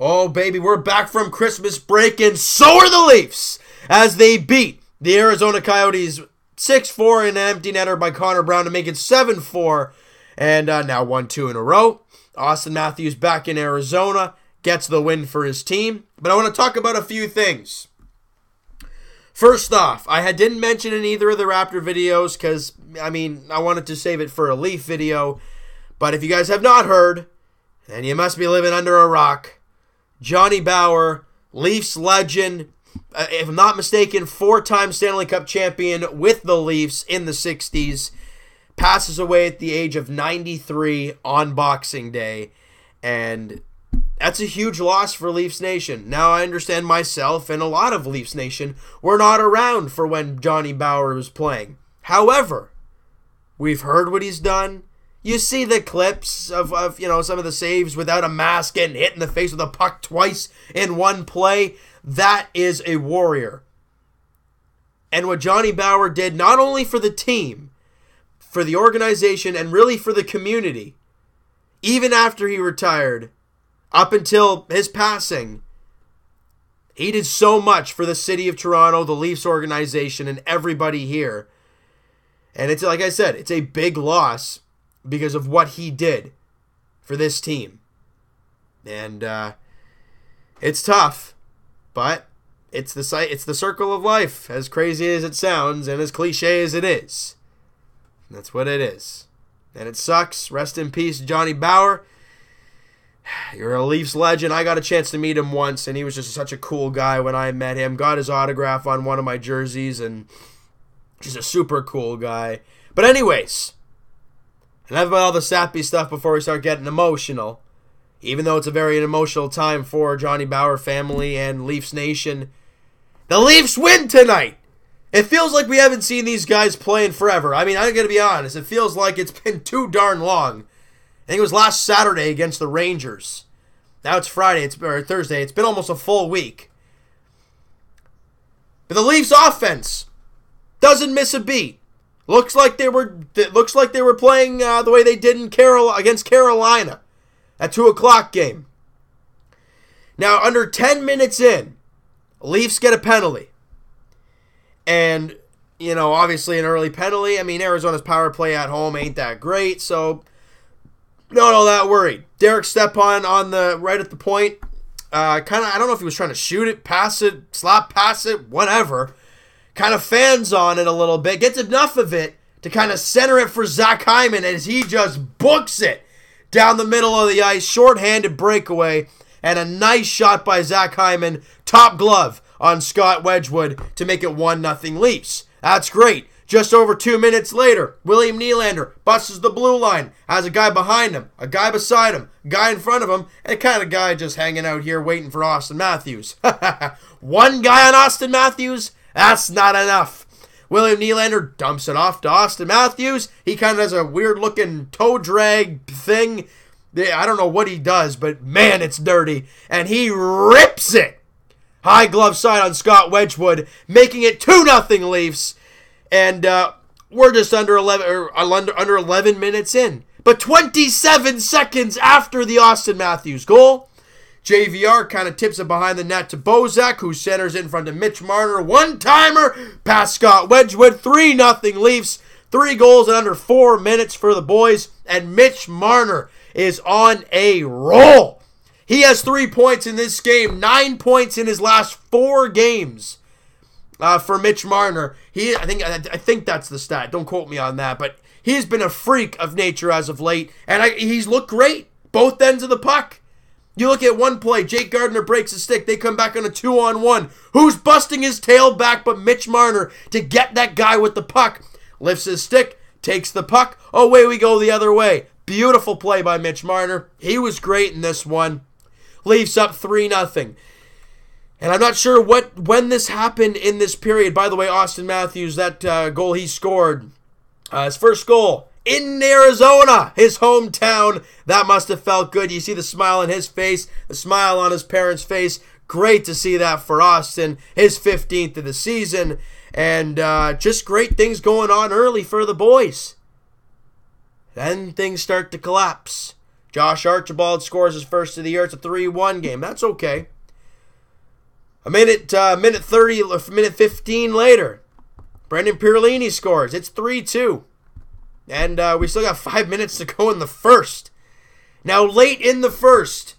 Oh, baby, we're back from Christmas break, and so are the Leafs as they beat the Arizona Coyotes 6-4 in an empty netter by Connor Brown to make it 7-4, and now 1-2 in a row. Austin Matthews back in Arizona gets the win for his team. But I want to talk about a few things. First off, I didn't mention in either of the Raptor videos because, I wanted to save it for a Leaf video. But if you guys have not heard, then you must be living under a rock. Johnny Bower, Leafs legend, if I'm not mistaken, 4-time Stanley Cup champion with the Leafs in the 60s, passes away at the age of 93 on Boxing Day. And that's a huge loss for Leafs Nation. Now, I understand myself and a lot of Leafs Nation were not around for when Johnny Bower was playing. However, we've heard what he's done. You see the clips of some of the saves without a mask, getting hit in the face with a puck twice in one play. That is a warrior. And what Johnny Bower did, not only for the team, for the organization, and really for the community, even after he retired, up until his passing, he did so much for the city of Toronto, the Leafs organization, and everybody here. And it's, like I said, it's a big loss because of what he did for this team. And it's tough, but it's the circle of life, as crazy as it sounds and as cliche as it is. That's what it is. And it sucks. Rest in peace, Johnny Bower. You're a Leafs legend. I got a chance to meet him once, and he was just such a cool guy when I met him. Got his autograph on one of my jerseys, and just a super cool guy. But anyways, enough about all the sappy stuff before we start getting emotional. Even though it's a very emotional time for Johnny Bower family and Leafs Nation, the Leafs win tonight. It feels like we haven't seen these guys play in forever. I'm going to be honest. It feels like it's been too darn long. I think it was last Saturday against the Rangers. Now it's Friday, or Thursday. It's been almost a full week. But the Leafs offense doesn't miss a beat. Looks like they were playing the way they did against Carolina, at 2:00 game. Now, under 10 minutes in, Leafs get a penalty. And, obviously an early penalty. Arizona's power play at home ain't that great, so not all that worried. Derek Stepan on the right at the point. I don't know if he was trying to shoot it, pass it, slap pass it, whatever. Kind of fans on it a little bit. Gets enough of it to kind of center it for Zach Hyman as he just books it down the middle of the ice. Short-handed breakaway. And a nice shot by Zach Hyman. Top glove on Scott Wedgwood to make it 1-0 Leafs. That's great. Just over 2 minutes later, William Nylander busts the blue line, has a guy behind him, a guy beside him, a guy in front of him, and a kind of guy just hanging out here waiting for Austin Matthews. One guy on Austin Matthews? That's not enough. William Nylander dumps it off to Austin Matthews. He kind of does a weird-looking toe drag thing. I don't know what he does, but man, it's dirty. And he rips it. High glove side on Scott Wedgwood, making it 2-0 Leafs. And we're just under 11 minutes in. But 27 seconds after the Austin Matthews goal, JVR kind of tips it behind the net to Bozak, who centers in front of Mitch Marner. One-timer past Scott Wedgwood. 3-0 Leafs. 3 goals in under 4 minutes for the boys. And Mitch Marner is on a roll. He has 3 points in this game. 9 points in his last 4 games. For Mitch Marner. I think that's the stat. Don't quote me on that. But he's been a freak of nature as of late. And he's looked great. Both ends of the puck. You look at one play. Jake Gardiner breaks a stick. They come back on a 2-on-1. Who's busting his tail back but Mitch Marner to get that guy with the puck? Lifts his stick. Takes the puck. Away we go the other way. Beautiful play by Mitch Marner. He was great in this one. Leafs up 3-0. And I'm not sure when this happened in this period. By the way, Austin Matthews, that goal he scored, his first goal in Arizona, his hometown. That must have felt good. You see the smile on his face, the smile on his parents' face. Great to see that for Austin. His 15th of the season. And just great things going on early for the boys. Then things start to collapse. Josh Archibald scores his first of the year. It's a 3-1 game. That's okay. Minute 15 later, Brendan Pierlini scores. It's 3-2. And we still got 5 minutes to go in the first. Now, late in the first,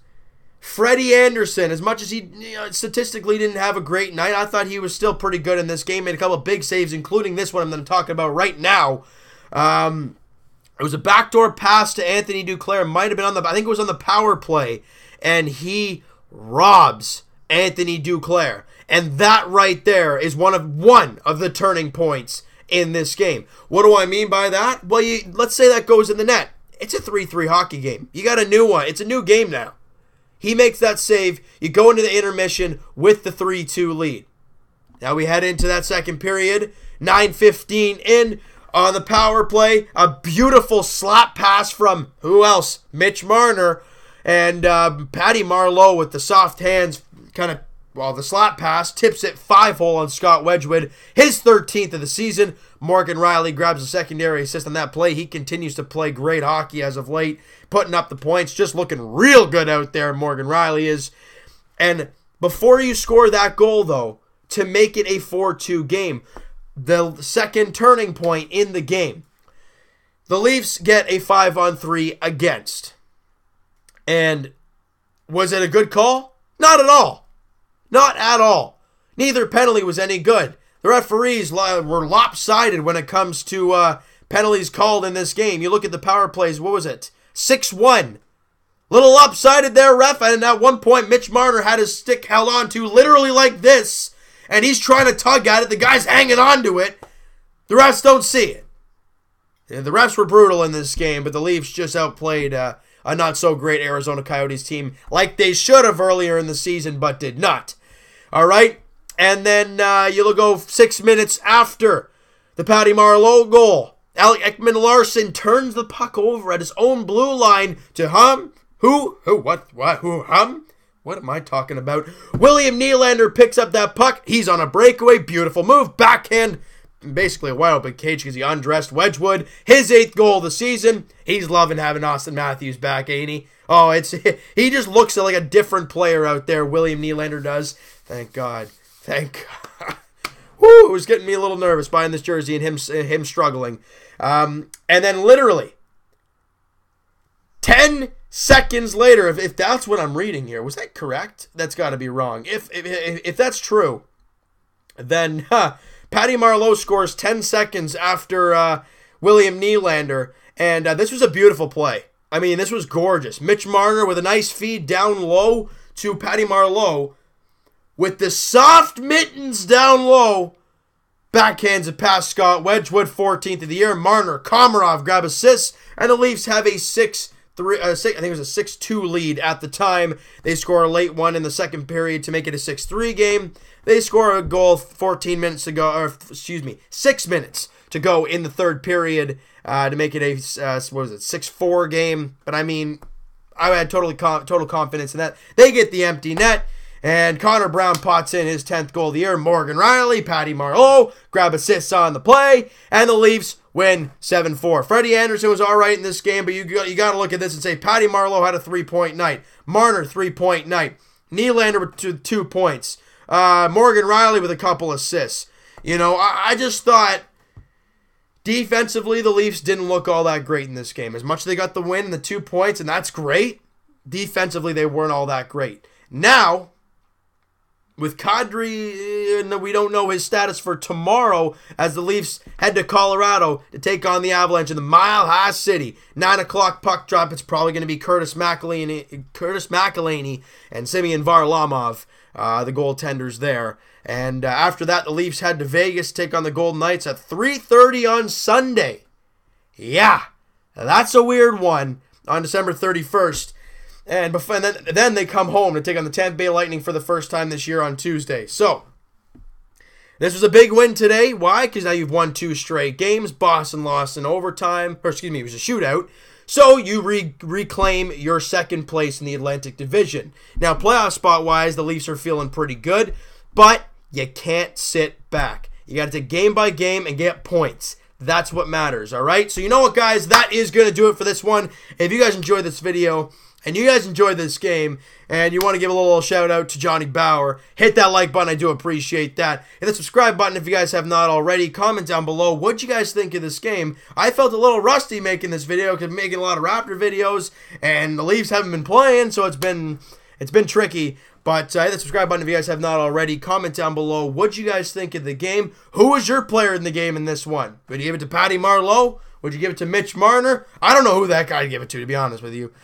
Freddie Anderson, as much as he statistically didn't have a great night, I thought he was still pretty good in this game. Made a couple of big saves, including this one I'm going to talk about right now. It was a backdoor pass to Anthony Duclair. Might have been I think it was on the power play. And he robs Anthony Duclair. And that right there is one of the turning points in this game. What do I mean by that? Well, let's say that goes in the net. It's a 3-3 hockey game. You got a new one. It's a new game now. He makes that save. You go into the intermission with the 3-2 lead. Now we head into that second period. 9:15 in on the power play. A beautiful slap pass from, who else? Mitch Marner. And Patty Marleau with the soft hands the slap pass tips it 5-hole on Scott Wedgwood. His 13th of the season. Morgan Riley grabs a secondary assist on that play. He continues to play great hockey as of late, putting up the points, just looking real good out there, Morgan Riley is. And before you score that goal, though, to make it a 4-2 game, the second turning point in the game, the Leafs get a 5-on-3 against. And was it a good call? Not at all. Not at all. Neither penalty was any good. The referees were lopsided when it comes to penalties called in this game. You look at the power plays, what was it? 6-1. Little lopsided there, ref. And at one point, Mitch Marner had his stick held on to literally like this. And he's trying to tug at it. The guy's hanging on to it. The refs don't see it. And the refs were brutal in this game, but the Leafs just outplayed a not-so-great Arizona Coyotes team like they should have earlier in the season, but did not. All right? And then you'll go 6 minutes after the Patty Marleau goal. Ekaman-Larsson turns the puck over at his own blue line to What am I talking about? William Nylander picks up that puck. He's on a breakaway. Beautiful move. Backhand. Basically a wide open cage because he undressed Wedgwood. His 8th goal of the season. He's loving having Austin Matthews back, ain't he? Oh, he just looks like a different player out there, William Nylander does. Thank God. Thank God. Woo, it was getting me a little nervous buying this jersey and him struggling. And then literally 10 seconds later, if that's what I'm reading here, was that correct? That's got to be wrong. If that's true, then Patty Marleau scores 10 seconds after William Nylander, and this was a beautiful play. I mean, this was gorgeous. Mitch Marner with a nice feed down low to Patty Marleau. With the soft mittens down low, backhands it past Scott Wedgwood, 14th of the year. Marner, Komarov grab assists, and the Leafs have a 6-2 lead at the time. They score a late one in the second period to make it a 6-3 game. They score a goal 6 minutes to go in the third period to make it a 6-4 game. But I mean, I had total confidence in that. They get the empty net. And Connor Brown pots in his 10th goal of the year. Morgan Riley, Patty Marleau grab assists on the play, and the Leafs win 7-4. Freddie Anderson was all right in this game, but you got to look at this and say Patty Marleau had a 3-point night. Marner, 3-point night. Nylander with 2 points. Morgan Riley with a couple assists. You know, I just thought defensively the Leafs didn't look all that great in this game. As much as they got the win and the 2 points, and that's great, defensively they weren't all that great. Now, with Kadri, we don't know his status for tomorrow as the Leafs head to Colorado to take on the Avalanche in the Mile High City. 9 o'clock puck drop. It's probably going to be Curtis McElhinney and Semyon Varlamov, the goaltenders there. And after that, the Leafs head to Vegas to take on the Golden Knights at 3:30 on Sunday. Yeah, that's a weird one on December 31st. And then they come home to take on the Tampa Bay Lightning for the first time this year on Tuesday. So, this was a big win today. Why? Because now you've won 2 straight games. Boston lost in overtime. It was a shootout. So, you reclaim your second place in the Atlantic Division. Now, playoff spot-wise, the Leafs are feeling pretty good. But you can't sit back. You got to take game by game and get points. That's what matters, all right? So you know what, guys? That is going to do it for this one. If you guys enjoyed this video and you guys enjoyed this game and you want to give a little shout out to Johnny Bauer, hit that like button. I do appreciate that. Hit the subscribe button if you guys have not already. Comment down below what you guys think of this game. I felt a little rusty making this video because I'm making a lot of Raptor videos and the Leafs haven't been playing, so it's been tricky. But hit the subscribe button if you guys have not already. Comment down below what you guys think of the game. Who was your player in the game in this one? Would you give it to Patty Marleau? Would you give it to Mitch Marner? I don't know who that guy to give it to be honest with you.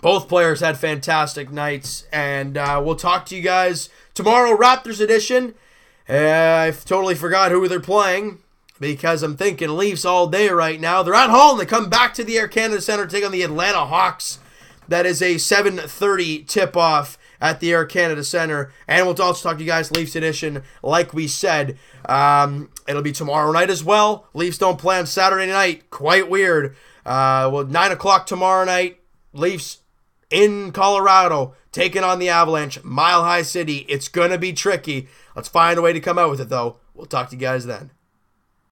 Both players had fantastic nights, and we'll talk to you guys tomorrow, Raptors edition. I totally forgot who they're playing because I'm thinking Leafs all day right now. They're at home. They come back to the Air Canada Center to take on the Atlanta Hawks. That is a 7:30 tip-off at the Air Canada Center. And we'll also talk to you guys Leafs edition, like we said. It'll be tomorrow night as well. Leafs don't play on Saturday night. Quite weird. 9 o'clock tomorrow night. Leafs in Colorado taking on the Avalanche. Mile High City. It's going to be tricky. Let's find a way to come out with it, though. We'll talk to you guys then.